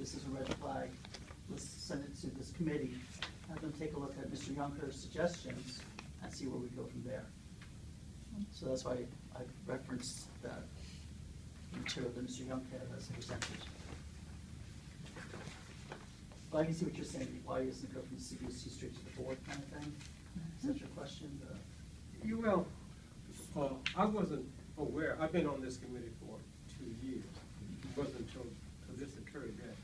this is a red flag, let's send it to this committee, have them take a look at Mr. Younker's suggestions and see where we go from there. So that's why I referenced that material that Mr. Younker has presented. But I can see what you're saying, why doesn't it go from the CBOC straight to the board kind of thing? Is that your question? Well, I wasn't aware, I've been on this committee for 2 years. It wasn't until this occurred that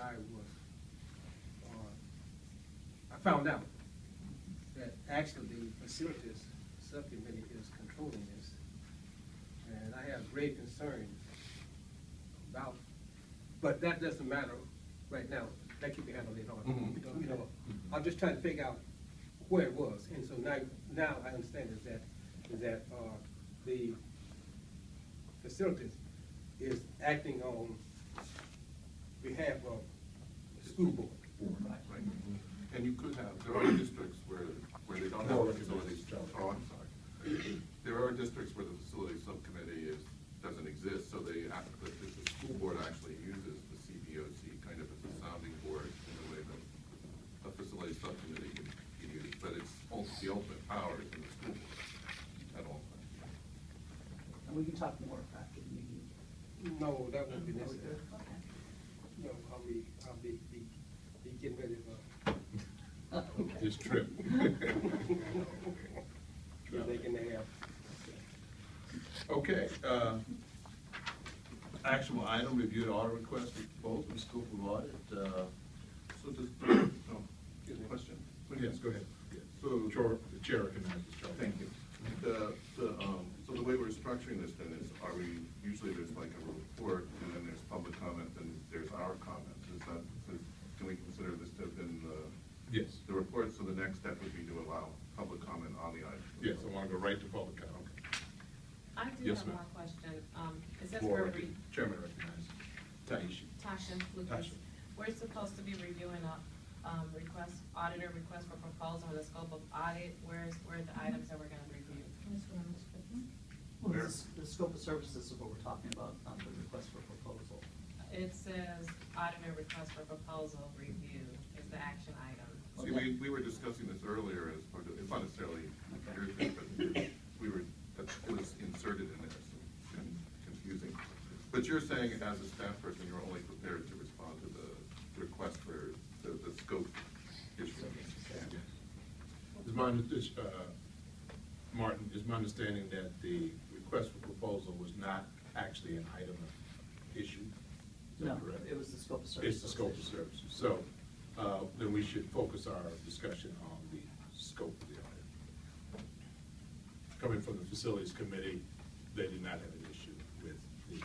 I was, I found out that actually the facilities subcommittee is controlling this. And I have great concern about, but that doesn't matter right now. That can be handled later on. You know, I'm just trying to figure out where it was, and so now I understand is that the facilities is acting on behalf of the school board. Right. And you could have, there are districts where they don't have facilities. Oh, I'm sorry. There are districts where the facilities subcommittee doesn't exist, so the school board actually uses the CBOC kind of as a sounding board in the way that a facilities subcommittee can use, but it's the ultimate power is in the school board at all times. And we can talk more after the meeting. No, that won't be necessary. Okay. No, I'll be getting ready for this trip. making the hair. Okay, actual item, review the audit request for proposal, scope of audit. So just, question? Yes, go ahead. Yes. So, The chair recognizes Charlie. thank you. So the way we're structuring this then is, usually there's like a report, and then there's public comment, and there's our comments. Can we consider this to have been Yes. the report? So the next step would be to allow public comment on the item. Yes, I want to go right to public comment. I do Yes, have ma'am. one question. It says Floor we're Chairman recognizes. Taisha. Tasha Lucas. Tasha. We're supposed to be reviewing a auditor request for proposal on the scope of audit. Where are the items that we're going to review? Well, the scope of services is what we're talking about, not the request for proposal. It says auditor request for proposal review is the action item. See, we were discussing this earlier as part of, it's not necessarily your thing, but it was inserted in there, so it's confusing. But you're saying as a staff person, you're only prepared to respond to the request for the scope issue. Martin, is my understanding that the request for proposal was not actually an item of issue? Is that No, correct? it was the scope of services. It's the scope of services. So then we should focus our discussion on the scope of the audit. Coming from the facilities committee, they did not have an issue with the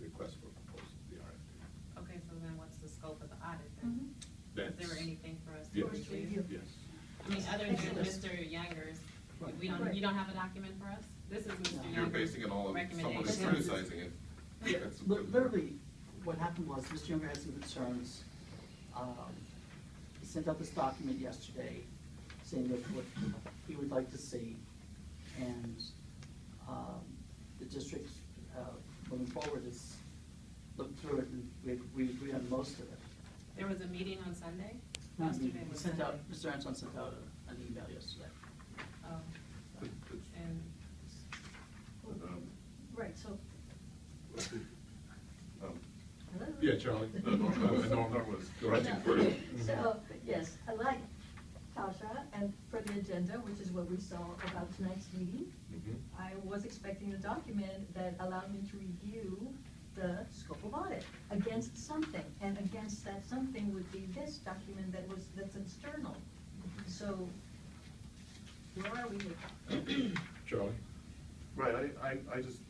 request for proposal, the RFP. Okay, so then what's the scope of the audit then? Is there anything for us to Yes. review? Yes. I mean, other than Mr. Younger's, you don't have a document for us? This is Mr. Younger's You're basing it all on someone is recommendation. criticizing it. Yeah, That's- literally, what happened was Mr. Younger had some concerns. He sent out this document yesterday saying what he would like to see. And the district, moving forward, is looked through it and we agreed on most of it. There was a meeting on Sunday? Not Yesterday me. was Mr. Sunday. Anton sent out an email yesterday. Oh, and Right, so, hello? Yeah, Charlie. Norm was directing first. So, yes, I like Tasha, and for the agenda, which is what we saw about tonight's meeting, I was expecting a document that allowed me to review the scope of audit against something, and against that something would be this document that's external. So, where are we with that? Charlie? Right, I just,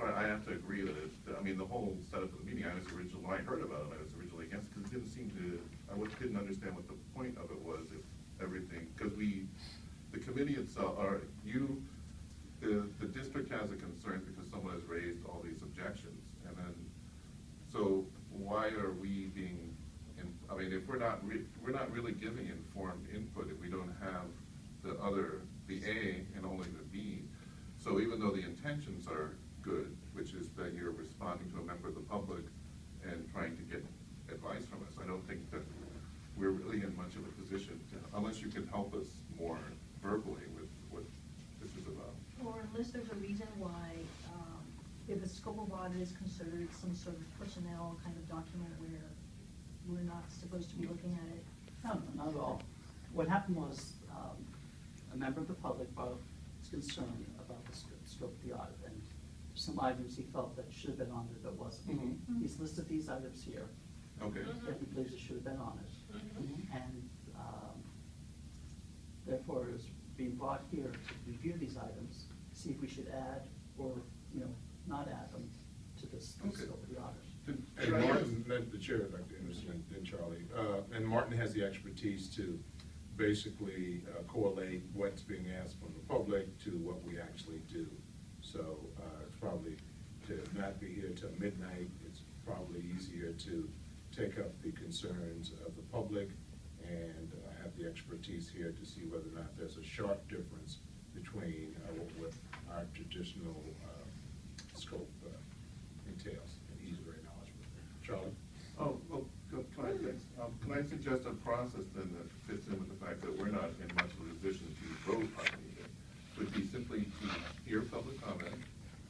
I have to agree that I mean, the whole setup of the meeting, when I heard about it, I was originally against, because it didn't seem to, I didn't understand what the point of it was, if everything, because the committee itself, the district has a concern because someone has raised all these objections, and then, so why are we being, I mean, if we're not really giving informed input, if we don't have the A and only the B. So even though the intentions are good, which is that you're responding to a member of the public audit is considered some sort of personnel kind of document where we're not supposed to be looking at it. No, not at all. What happened was, a member of the public brought his concern about the scope of the audit, and some items he felt that should have been on there that wasn't. Mhm. He's listed these items here, Okay. that he believes it should have been on it. Mhm. And, therefore, it was being brought here to review these items, see if we should add or, not add them to this Okay. scope of the audit. And Martin, the chair would like to intercede, then Charlie, and Martin has the expertise to basically correlate what's being asked from the public to what we actually do. So it's probably, to not be here till midnight, it's probably easier to take up the concerns of the public and have the expertise here to see whether or not there's a sharp difference between what our traditional scope entails. And he's very knowledgeable. Charlie? Oh, well, can I suggest a process then that fits in with the fact that we're not in much of a position to vote on anything? Would be simply to hear public comment,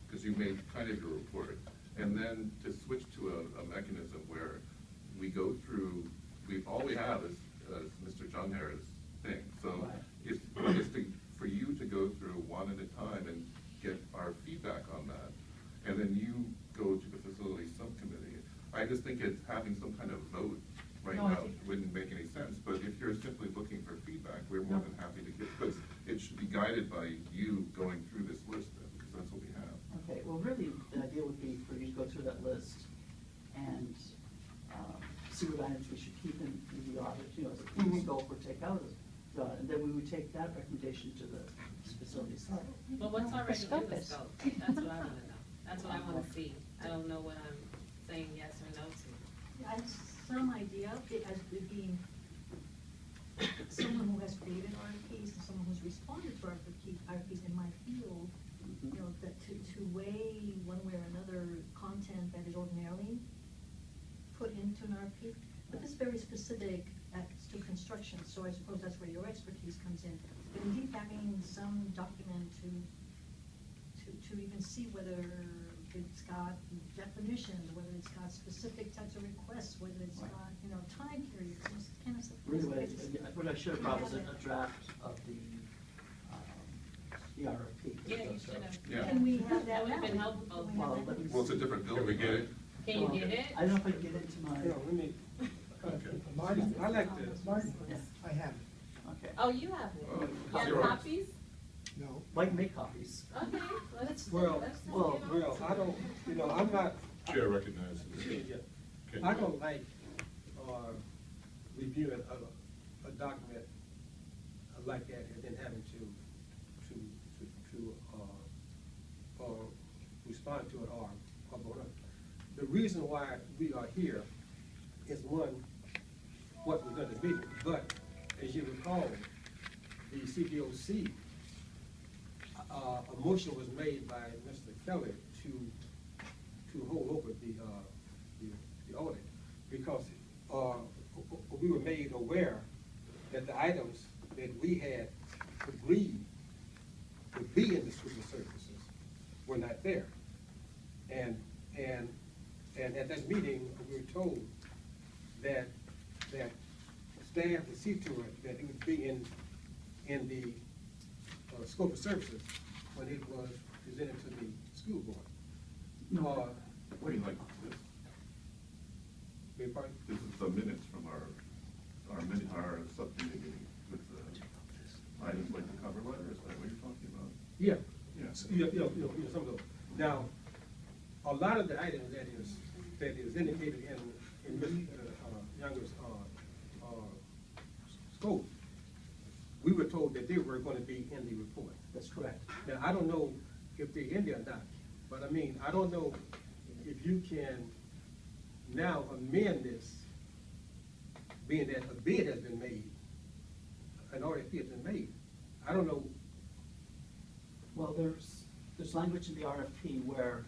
because you made kind of your report, and then to switch to a mechanism where we go through, all we have is Mr. John Harris' thing. So Right. it's for you to go through one at a time and get our feedback on that, and then you go to the facility subcommittee. I just think it's having some kind of vote right No, I now think- wouldn't make any sense, but if you're simply looking for feedback, we're more No. than happy to get, but it should be guided by you going through this list then, because that's what we have. Okay, well, really, the idea would be for you to go through that list and see what items we should keep in the audit, as a scope or take out of the audit. And then we would take that recommendation to the facility side. But what's already in scope the is- scope? That's what I wanna know. That's what I wanna see. I don't know what I'm saying yes or no to. I have some idea of it as it being someone who has created RFPs and someone who's responded to RFPs in my field, that to weigh one way or another content that is ordinarily put into an RFP, but this is very specific to construction, so I suppose that's where your expertise comes in. But indeed, having some document to even see whether it's got definitions, whether it's got specific types of requests, whether it's Right. got, time periods, this kind of stuff. Really, what I should have brought was a draft of the RFP. Yeah, you should have. Yeah. Can we have that That would've now? been helpful. Can we have Well, that let me now? Well, it's a different building. Can we get it? Can you get it? I don't know if I can get into my, Let me, Okay. Martin, I like this. Martin, Yeah. I have it. okay. Oh, you have it. Oh, You have zero. copies? No, I can make copies. Okay, let's. Well, let's send well, it on. well, I don't, I'm not. Chair recognizes. Can I you- don't like, reviewing a document like that and then having to respond to it or vote on it. The reason why we are here is one, what was at the meeting, but as you recall, the CBOC, a motion was made by Mr. Kelly to hold over the audit, because we were made aware that the items that we had agreed would be in the school services were not there. And at that meeting, we were told that staff would see to it that it would be in the scope of services when it was presented to the school board. What do you like this? Beg your pardon? This is the minutes from our subcommittee meeting with items like the cover letter, is that what you're talking about? Yeah. Yes. Some of those. Now, a lot of the items that is indicated in Mr. Younger's scope, we were told that they were going to be in the report. That's correct. Now, I don't know if they're in there or not, but I mean, I don't know if you can now amend this, being that a bid has been made, an RFP has been made. I don't know. Well, there's language in the RFP where